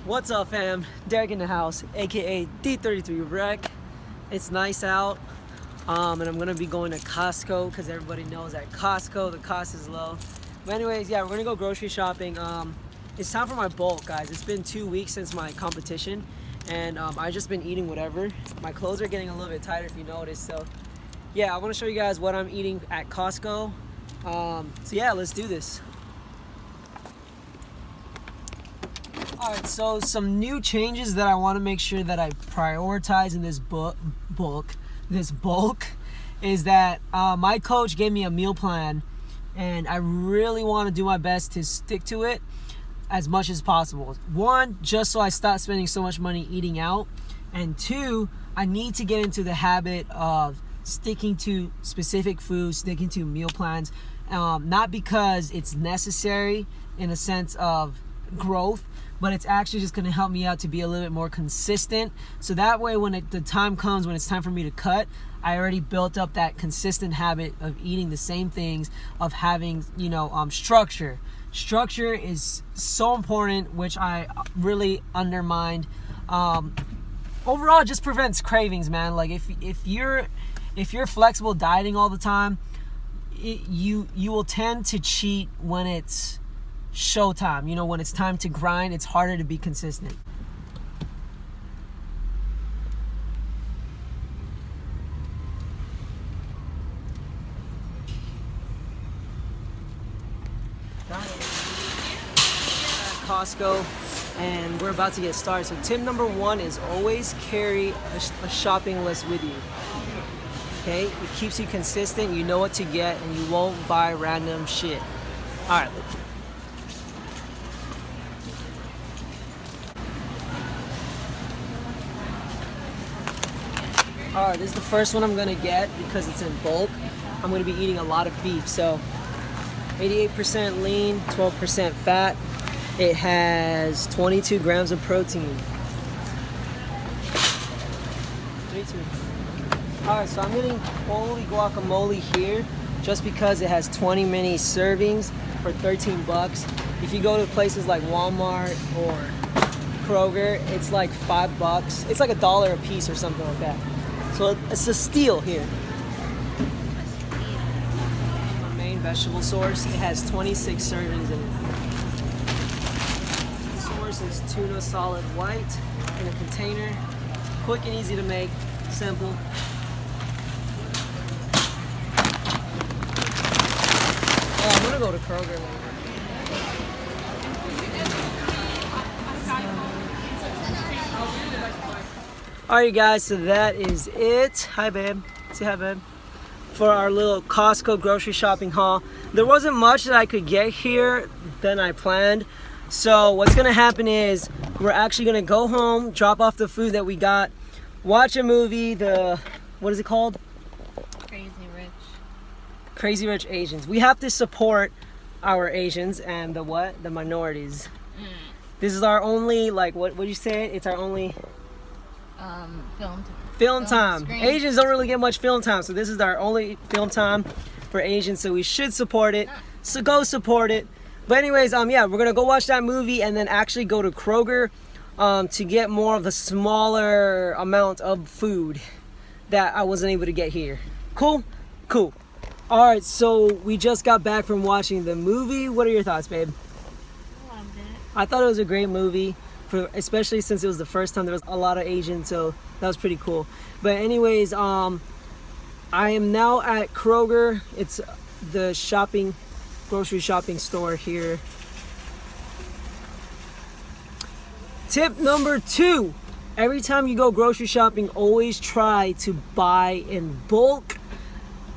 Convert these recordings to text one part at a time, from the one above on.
What's up, fam? Derek in the house, aka D33 Rec. It's nice out, and I'm gonna be going to Costco because everybody knows at Costco the cost is low. But anyways, yeah, we're gonna go grocery shopping. It's time for my bulk, guys. It's been 2 weeks since my competition, and I've just been eating whatever. My clothes are getting a little bit tighter, if you notice. So yeah, I want to show you guys what I'm eating at Costco. So yeah, let's do this. Alright, so some new changes that I want to make sure that I prioritize in this bulk is that my coach gave me a meal plan, and I really want to do my best to stick to it as much as possible. One, just so I stop spending so much money eating out, and two, I need to get into the habit of sticking to specific foods, sticking to meal plans, not because it's necessary in a sense of growth, but it's actually just going to help me out to be a little bit more consistent. So that way, when the time comes, when it's time for me to cut, I already built up that consistent habit of eating the same things, of having, structure. Structure is so important, which I really undermined. Overall, it just prevents cravings, man. Like if you're flexible dieting all the time, you will tend to cheat when it's showtime. When it's time to grind, it's harder to be consistent. Costco, and we're about to get started. So tip number one is always carry a shopping list with you. Okay, it keeps you consistent. You know what to get, and you won't buy random shit. All right. Alright, this is the first one I'm going to get because it's in bulk. I'm going to be eating a lot of beef. So 88% lean, 12% fat. It has 22 grams of protein. 22. Alright, so I'm getting holy guacamole here just because it has 20 mini servings for 13 bucks. If you go to places like Walmart or Kroger, it's like $5. It's like $1 a piece or something like that. So it's a steal here. My main vegetable source, it has 26 servings in it. The source is tuna solid white in a container. Quick and easy to make, simple. Oh, I'm gonna go to Kroger later. Alright guys, so that is it. Hi babe. Say hi babe. For our little Costco grocery shopping haul. There wasn't much that I could get here than I planned. So what's gonna happen is we're actually gonna go home, drop off the food that we got, watch a movie, what is it called? Crazy Rich Asians. We have to support our Asians and the minorities. This is our only, what would you say? It's our only film time. Screen. Asians don't really get much film time, so this is our only film time for Asians, so we should support it. So go support it. But anyways, yeah, we're gonna go watch that movie and then actually go to Kroger to get more of the smaller amount of food that I wasn't able to get here. Cool? Cool. Alright, so we just got back from watching the movie. What are your thoughts, babe? Loved it. I thought it was a great movie. Especially since it was the first time there was a lot of Asians, so that was pretty cool. But anyways, I am now at Kroger. It's the grocery shopping store here. Tip number 2, every time you go grocery shopping, always try to buy in bulk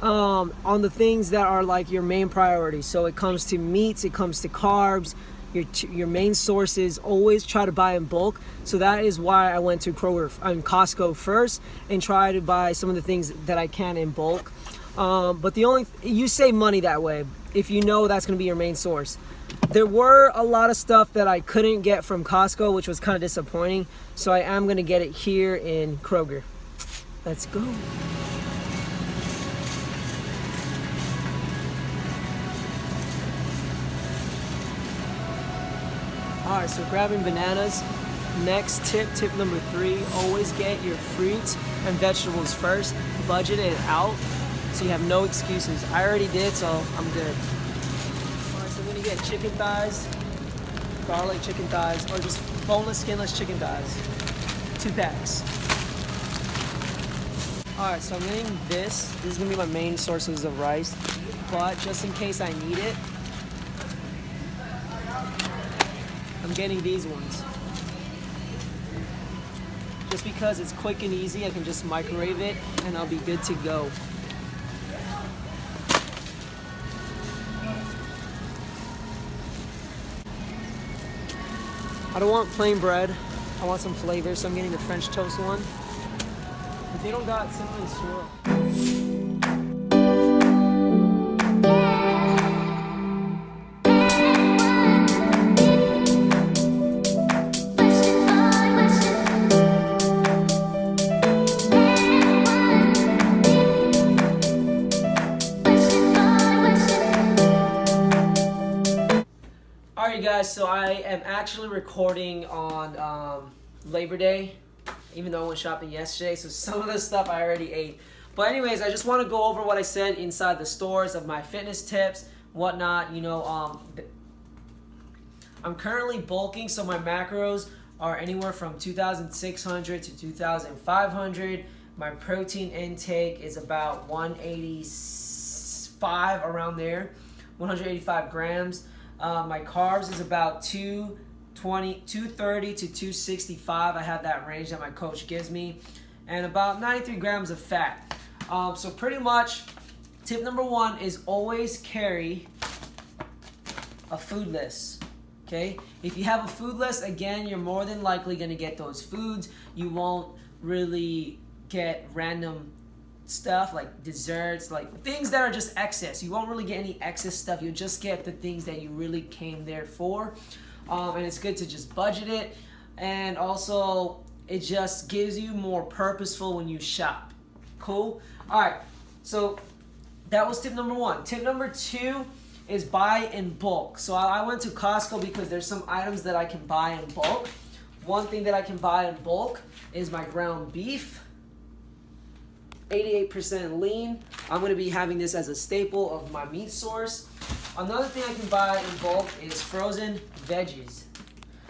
on the things that are like your main priorities. So it comes to meats, it comes to carbs, your main sources. Always try to buy in bulk. So that is why I went to Costco first and try to buy some of the things that I can in bulk. But you save money that way if you know that's going to be your main source. There were a lot of stuff that I couldn't get from Costco, which was kind of disappointing. So I am going to get it here in Kroger. Let's go. Alright, so grabbing bananas. next tip number 3, always get your fruits and vegetables first. Budget it out so you have no excuses. I already did, so I'm good. Alright, so I'm gonna get chicken thighs, garlic chicken thighs, or just boneless, skinless chicken thighs. 2 packs. Alright, so I'm getting this. This is gonna be my main sources of rice, but just in case I need it, I'm getting these ones. Just because it's quick and easy, I can just microwave it and I'll be good to go. I don't want plain bread. I want some flavor, so I'm getting the French toast one. But they don't got cinnamon swirl. Alright guys, so I am actually recording on Labor Day, even though I went shopping yesterday, so some of the stuff I already ate. But anyways, I just want to go over what I said inside the stores of my fitness tips, whatnot. You know, I'm currently bulking, so my macros are anywhere from 2,600 to 2,500. My protein intake is about 185, around there, 185 grams. My carbs is about 230 to 265. I have that range that my coach gives me. And about 93 grams of fat. So pretty much, tip number 1 is always carry a food list. Okay? If you have a food list, again, you're more than likely going to get those foods. You won't really get random stuff like desserts, like things that are just excess. You won't really get any excess stuff. You'll just get the things that you really came there for. And it's good to just budget it, and also it just gives you more purposeful when you shop. Cool? Alright, so that was tip number 1. Tip number 2 is buy in bulk. So I went to Costco because there's some items that I can buy in bulk. One thing that I can buy in bulk is my ground beef. 88% lean. I'm going to be having this as a staple of my meat source. Another thing I can buy in bulk is frozen veggies.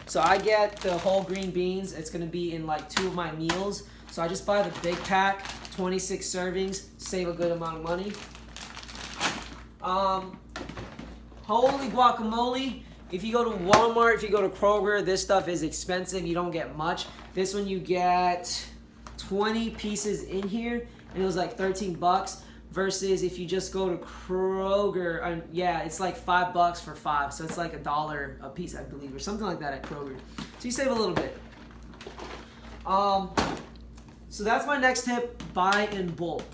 So I get the whole green beans. It's going to be in like 2 of my meals. So I just buy the big pack, 26 servings, save a good amount of money. Holy guacamole. If you go to Walmart, if you go to Kroger, this stuff is expensive. You don't get much. This one you get 20 pieces in here, and it was like 13 bucks. Versus if you just go to Kroger, yeah, it's like $5 for 5, so it's like $1 a piece, I believe, or something like that at Kroger. So you save a little bit. So that's my next tip: buy in bulk.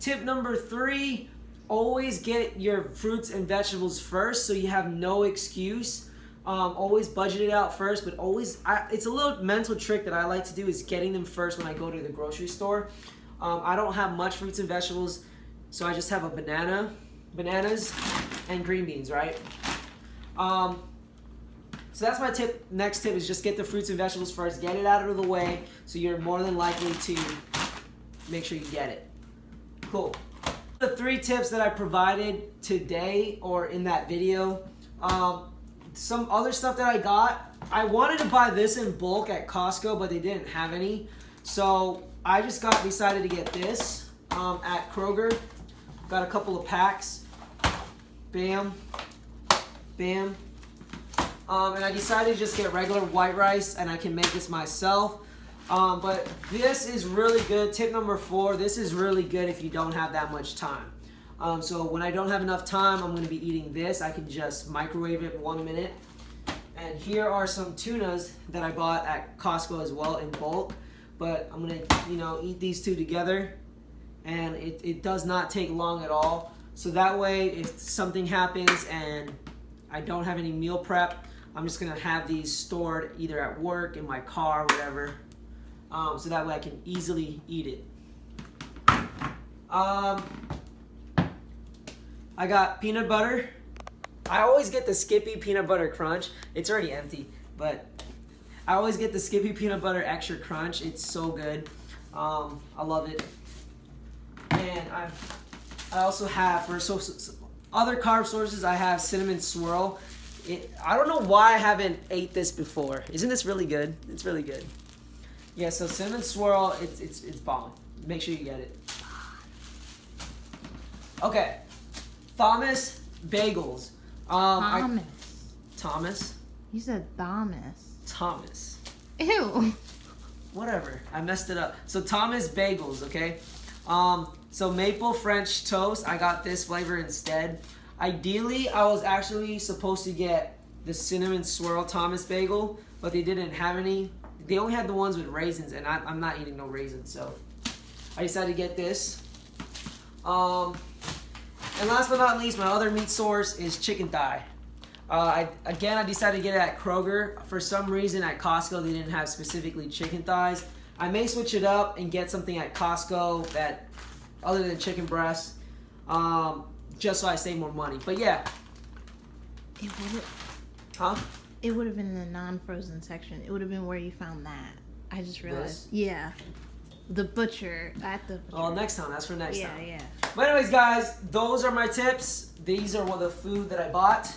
Tip number 3: always get your fruits and vegetables first, so you have no excuse. Always budget it out first, but always, it's a little mental trick that I like to do is getting them first when I go to the grocery store. I don't have much fruits and vegetables. So I just have a bananas, and green beans, right? So that's my tip. Next tip is just get the fruits and vegetables first. Get it out of the way so you're more than likely to make sure you get it. Cool. The 3 tips that I provided today or in that video. Some other stuff that I got. I wanted to buy this in bulk at Costco, but they didn't have any. So I just decided to get this at Kroger. Got a couple of packs. Bam. Bam. And I decided to just get regular white rice, and I can make this myself. But this is really good. Tip number 4, this is really good if you don't have that much time. So when I don't have enough time, I'm going to be eating this. I can just microwave it 1 minute. And here are some tunas that I bought at Costco as well in bulk. But I'm going to, eat these 2 together. And it does not take long at all. So that way, if something happens and I don't have any meal prep, I'm just going to have these stored either at work, in my car, whatever. So that way I can easily eat it. I got peanut butter. I always get the Skippy peanut butter crunch. It's already empty, but I always get the Skippy Peanut Butter Extra Crunch. It's so good. I love it. And I also have, for other carb sources, I have Cinnamon Swirl. I don't know why I haven't ate this before. Isn't this really good? It's really good. Yeah, so Cinnamon Swirl, it's bomb. Make sure you get it. Okay, Thomas Bagels. Thomas? You said Thomas. Thomas. Ew. Whatever, I messed it up. So Thomas Bagels, okay? So maple French toast, I got this flavor instead. Ideally, I was actually supposed to get the Cinnamon Swirl Thomas Bagel, but they didn't have any. They only had the ones with raisins, and I'm not eating no raisins, so I decided to get this. And last but not least, my other meat source is chicken thigh. I decided to get it at Kroger. For some reason, at Costco, they didn't have specifically chicken thighs. I may switch it up and get something at Costco that, other than chicken breast, just so I save more money. But yeah. It would have been in the non-frozen section. It would have been where you found that. I just realized. This? Yeah. The butcher at the butcher. Oh, next time. That's for next time. Yeah. But anyways, guys, those are my tips. These are what the food that I bought.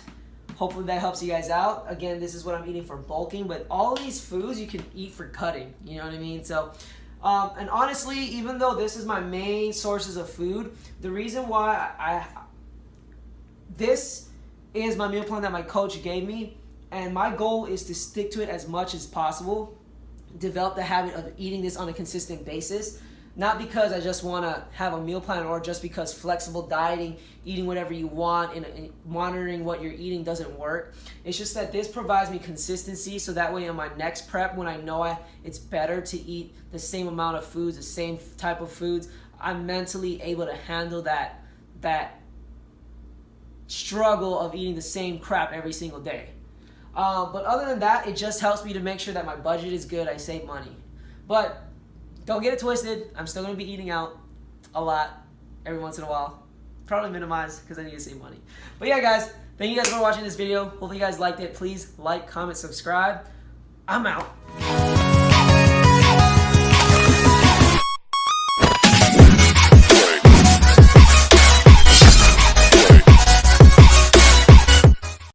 Hopefully that helps you guys out. Again, this is what I'm eating for bulking, but all of these foods you can eat for cutting. You know what I mean? So, and honestly, even though this is my main sources of food, the reason why this is my meal plan that my coach gave me, and my goal is to stick to it as much as possible. Develop the habit of eating this on a consistent basis. Not because I just want to have a meal plan or just because flexible dieting, eating whatever you want, and monitoring what you're eating doesn't work. It's just that this provides me consistency, so that way in my next prep, when I know it's better to eat the same amount of foods, the same type of foods, I'm mentally able to handle that struggle of eating the same crap every single day. But other than that, it just helps me to make sure that my budget is good, I save money. But don't get it twisted. I'm still going to be eating out a lot every once in a while. Probably minimize because I need to save money. But yeah, guys, thank you guys for watching this video. Hopefully you guys liked it. Please like, comment, subscribe. I'm out.